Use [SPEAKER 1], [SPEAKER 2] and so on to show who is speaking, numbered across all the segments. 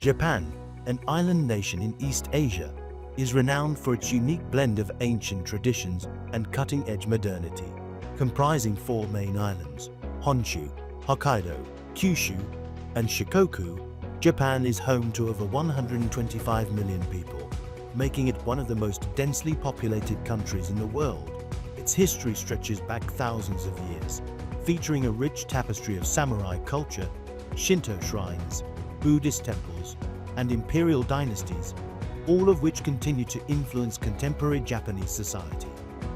[SPEAKER 1] Japan, an island nation in East Asia, is renowned for its unique blend of ancient traditions and cutting-edge modernity. Comprising four main islands, Honshu, Hokkaido, Kyushu, and Shikoku, Japan is home to over 125 million people, making it one of the most densely populated countries in the world. Its history stretches back thousands of years, featuring a rich tapestry of samurai culture, Shinto shrines, Buddhist temples, and imperial dynasties, all of which continue to influence contemporary Japanese society.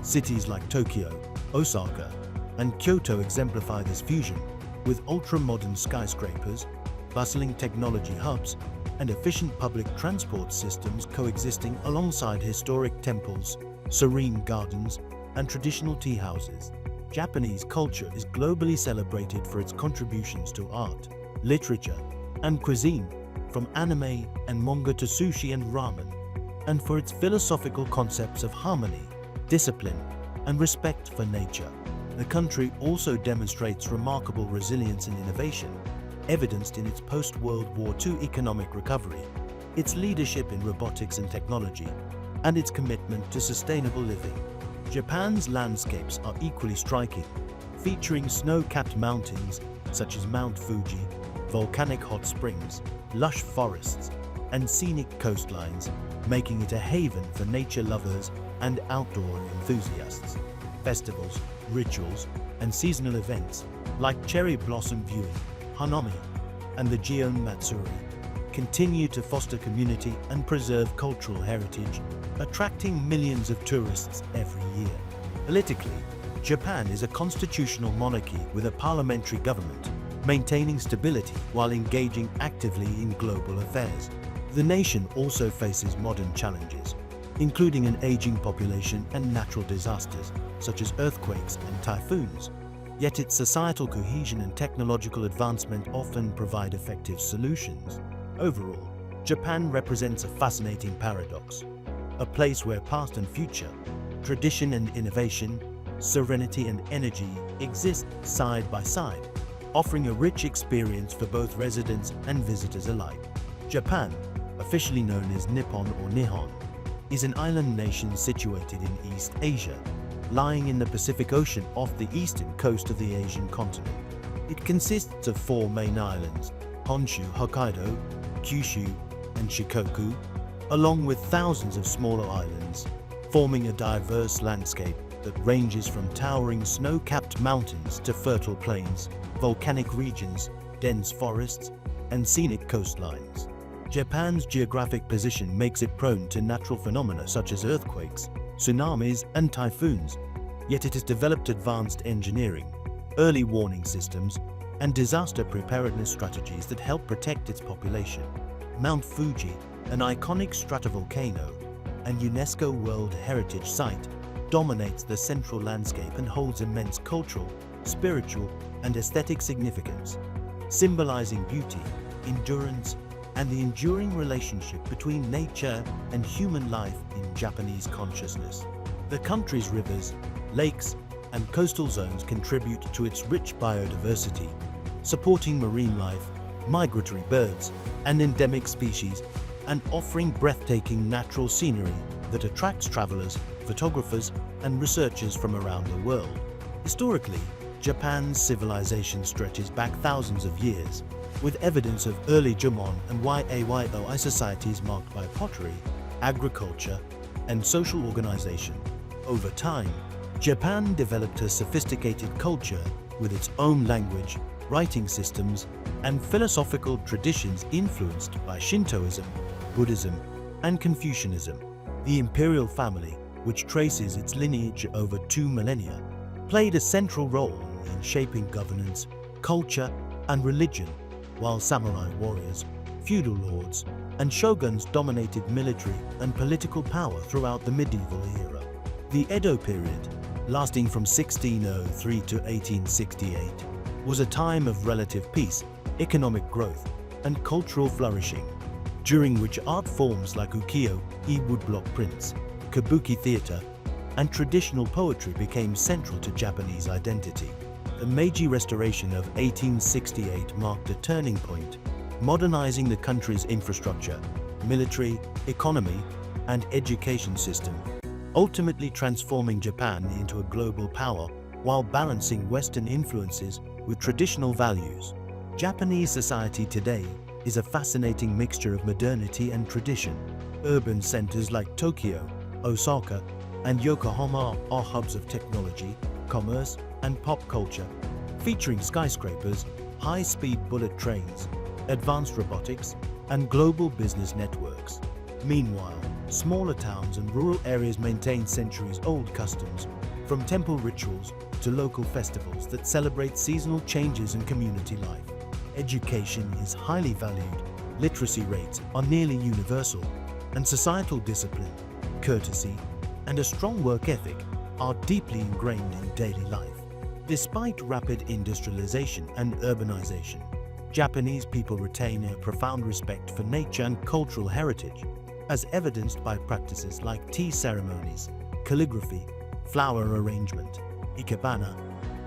[SPEAKER 1] Cities like Tokyo, Osaka, and Kyoto exemplify this fusion, with ultra-modern skyscrapers, bustling technology hubs, and efficient public transport systems coexisting alongside historic temples, serene gardens, and traditional tea houses. Japanese culture is globally celebrated for its contributions to art, literature, and cuisine, from anime and manga to sushi and ramen, and for its philosophical concepts of harmony, discipline, and respect for nature. The country also demonstrates remarkable resilience and innovation, evidenced in its post-World War II economic recovery, its leadership in robotics and technology, and its commitment to sustainable living. Japan's landscapes are equally striking, featuring snow-capped mountains such as Mount Fuji, volcanic hot springs, lush forests, and scenic coastlines, making it a haven for nature lovers and outdoor enthusiasts. Festivals, rituals, and seasonal events like cherry blossom viewing, Hanami, and the Gion Matsuri continue to foster community and preserve cultural heritage, attracting millions of tourists every year. Politically, Japan is a constitutional monarchy with a parliamentary government, maintaining stability while engaging actively in global affairs. The nation also faces modern challenges, including an aging population and natural disasters such as earthquakes and typhoons. Yet its societal cohesion and technological advancement often provide effective solutions. Overall, Japan represents a fascinating paradox, a place where past and future, tradition and innovation, serenity and energy exist side by side, offering a rich experience for both residents and visitors alike. Japan, officially known as Nippon or Nihon, is an island nation situated in East Asia, lying in the Pacific Ocean off the eastern coast of the Asian continent. It consists of four main islands, Honshu, Hokkaido, Kyushu, and Shikoku, along with thousands of smaller islands, forming a diverse landscape that ranges from towering snow-capped mountains to fertile plains, volcanic regions, dense forests, and scenic coastlines. Japan's geographic position makes it prone to natural phenomena such as earthquakes, tsunamis, and typhoons, yet it has developed advanced engineering, early warning systems, and disaster preparedness strategies that help protect its population. Mount Fuji, an iconic stratovolcano and UNESCO World Heritage Site, dominates the central landscape and holds immense cultural, spiritual, and aesthetic significance, symbolizing beauty, endurance, and the enduring relationship between nature and human life in Japanese consciousness. The country's rivers, lakes, and coastal zones contribute to its rich biodiversity, supporting marine life, migratory birds, and endemic species, and offering breathtaking natural scenery that attracts travelers, photographers, and researchers from around the world. Historically, Japan's civilization stretches back thousands of years, with evidence of early Jomon and Yayoi societies marked by pottery, agriculture, and social organization. Over time, Japan developed a sophisticated culture with its own language, writing systems, and philosophical traditions influenced by Shintoism, Buddhism, and Confucianism. The imperial family, which traces its lineage over 2 millennia, played a central role in shaping governance, culture, and religion, while samurai warriors, feudal lords, and shoguns dominated military and political power throughout the medieval era. The Edo period, lasting from 1603 to 1868, was a time of relative peace, economic growth, and cultural flourishing, during which art forms like ukiyo-e woodblock prints, kabuki theater, and traditional poetry became central to Japanese identity. The Meiji Restoration of 1868 marked a turning point, modernizing the country's infrastructure, military, economy, and education system, ultimately transforming Japan into a global power while balancing Western influences with traditional values. Japanese society today is a fascinating mixture of modernity and tradition. Urban centers like Tokyo, Osaka, and Yokohama are hubs of technology, commerce, and pop culture, featuring skyscrapers, high-speed bullet trains, advanced robotics, and global business networks. Meanwhile, smaller towns and rural areas maintain centuries-old customs, from temple rituals to local festivals that celebrate seasonal changes in community life. Education is highly valued, literacy rates are nearly universal, and societal discipline, courtesy, and a strong work ethic are deeply ingrained in daily life. Despite rapid industrialization and urbanization, Japanese people retain a profound respect for nature and cultural heritage, as evidenced by practices like tea ceremonies, calligraphy, flower arrangement, ikebana,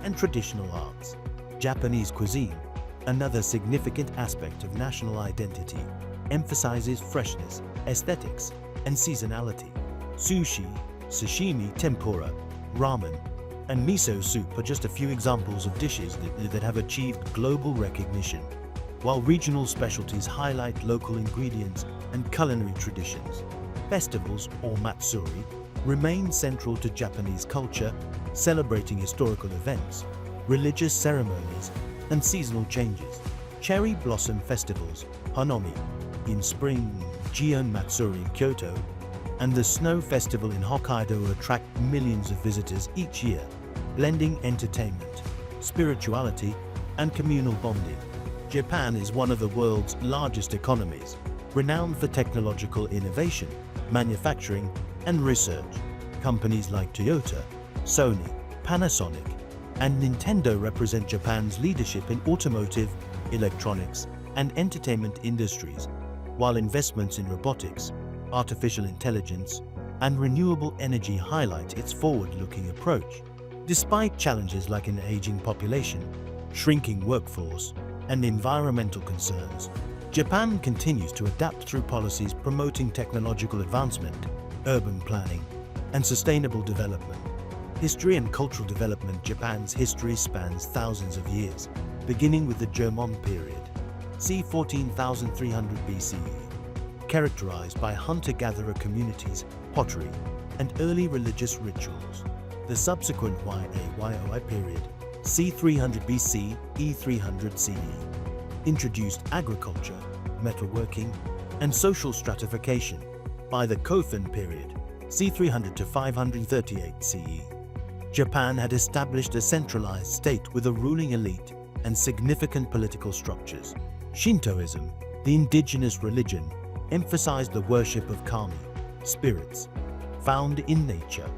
[SPEAKER 1] and traditional arts. Japanese cuisine, another significant aspect of national identity, emphasizes freshness, aesthetics, and seasonality. Sushi, sashimi, tempura, ramen, and miso soup are just a few examples of dishes that have achieved global recognition, while regional specialties highlight local ingredients and culinary traditions. Festivals, or matsuri, remain central to Japanese culture, celebrating historical events, religious ceremonies, and seasonal changes. Cherry blossom festivals, Hanomi, in spring, Gion Matsuri in Kyoto, and the Snow Festival in Hokkaido attract millions of visitors each year, blending entertainment, spirituality, and communal bonding. Japan is one of the world's largest economies, renowned for technological innovation, manufacturing, and research. Companies like Toyota, Sony, Panasonic, and Nintendo represent Japan's leadership in automotive, electronics, and entertainment industries, while investments in robotics, artificial intelligence, and renewable energy highlight its forward-looking approach. Despite challenges like an aging population, shrinking workforce, and environmental concerns, Japan continues to adapt through policies promoting technological advancement, urban planning, and sustainable development. History and cultural development. Japan's history spans thousands of years, beginning with the Jomon period, c. 14,300 BCE, characterized by hunter-gatherer communities, pottery, and early religious rituals. The subsequent YA-YOI period, c. 300 BC, e. 300 CE, introduced agriculture, metalworking, and social stratification. By the Kofun period, c. 300 to 538 CE, Japan had established a centralized state with a ruling elite and significant political structures. Shintoism, the indigenous religion, emphasized the worship of kami, spirits, found in nature,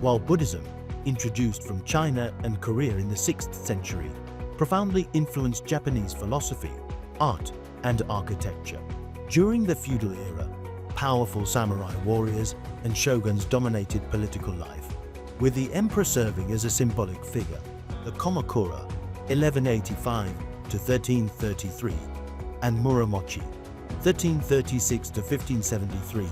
[SPEAKER 1] while Buddhism, introduced from China and Korea in the 6th century, profoundly influenced Japanese philosophy, art, and architecture. During the feudal era, powerful samurai warriors and shoguns dominated political life, with the emperor serving as a symbolic figure. The Kamakura, 1185 to 1333, and Muromachi, 1336 to 1573,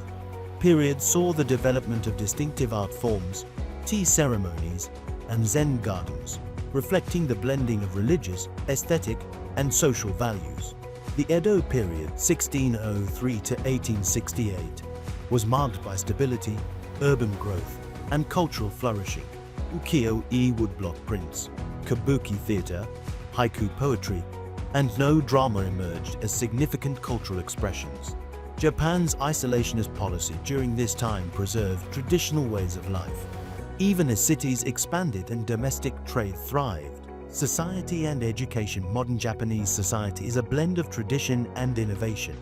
[SPEAKER 1] period saw the development of distinctive art forms, tea ceremonies, and Zen gardens, reflecting the blending of religious, aesthetic, and social values. The Edo period, 1603 to 1868, was marked by stability, urban growth, and cultural flourishing. Ukiyo-e woodblock prints, kabuki theater, haiku poetry, and no drama emerged as significant cultural expressions. Japan's isolationist policy during this time preserved traditional ways of life. Even as cities expanded and domestic trade thrived, society and education. Modern Japanese society is a blend of tradition and innovation.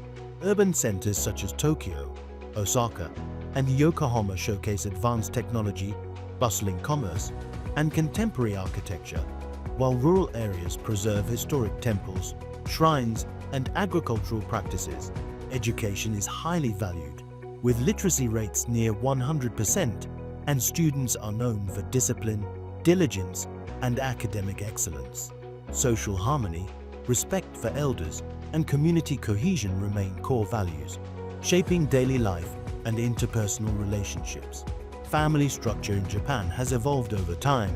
[SPEAKER 1] Urban centers such as Tokyo, Osaka, and Yokohama showcase advanced technology, bustling commerce, and contemporary architecture, while rural areas preserve historic temples, shrines, and agricultural practices. Education is highly valued, with literacy rates near 100%, and students are known for discipline, diligence, and academic excellence. Social harmony, respect for elders, and community cohesion remain core values, shaping daily life and interpersonal relationships. Family structure in Japan has evolved over time,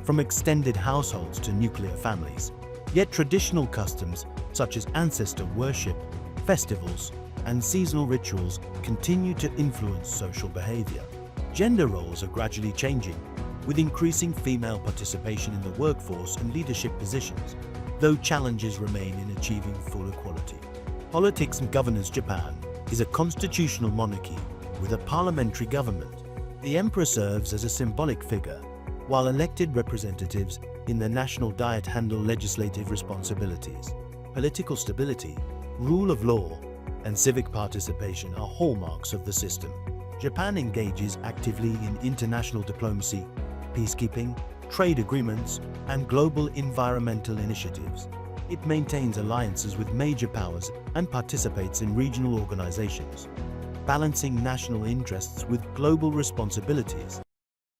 [SPEAKER 1] from extended households to nuclear families. Yet traditional customs such as ancestor worship, festivals, and seasonal rituals continue to influence social behavior. Gender roles are gradually changing, with increasing female participation in the workforce and leadership positions, though challenges remain in achieving full equality. Politics and governance. Japan is a constitutional monarchy with a parliamentary government. The emperor serves as a symbolic figure, while elected representatives in the National Diet handle legislative responsibilities. Political stability, rule of law, and civic participation are hallmarks of the system. Japan engages actively in international diplomacy, peacekeeping, trade agreements, and global environmental initiatives. It maintains alliances with major powers and participates in regional organizations, balancing national interests with global responsibilities.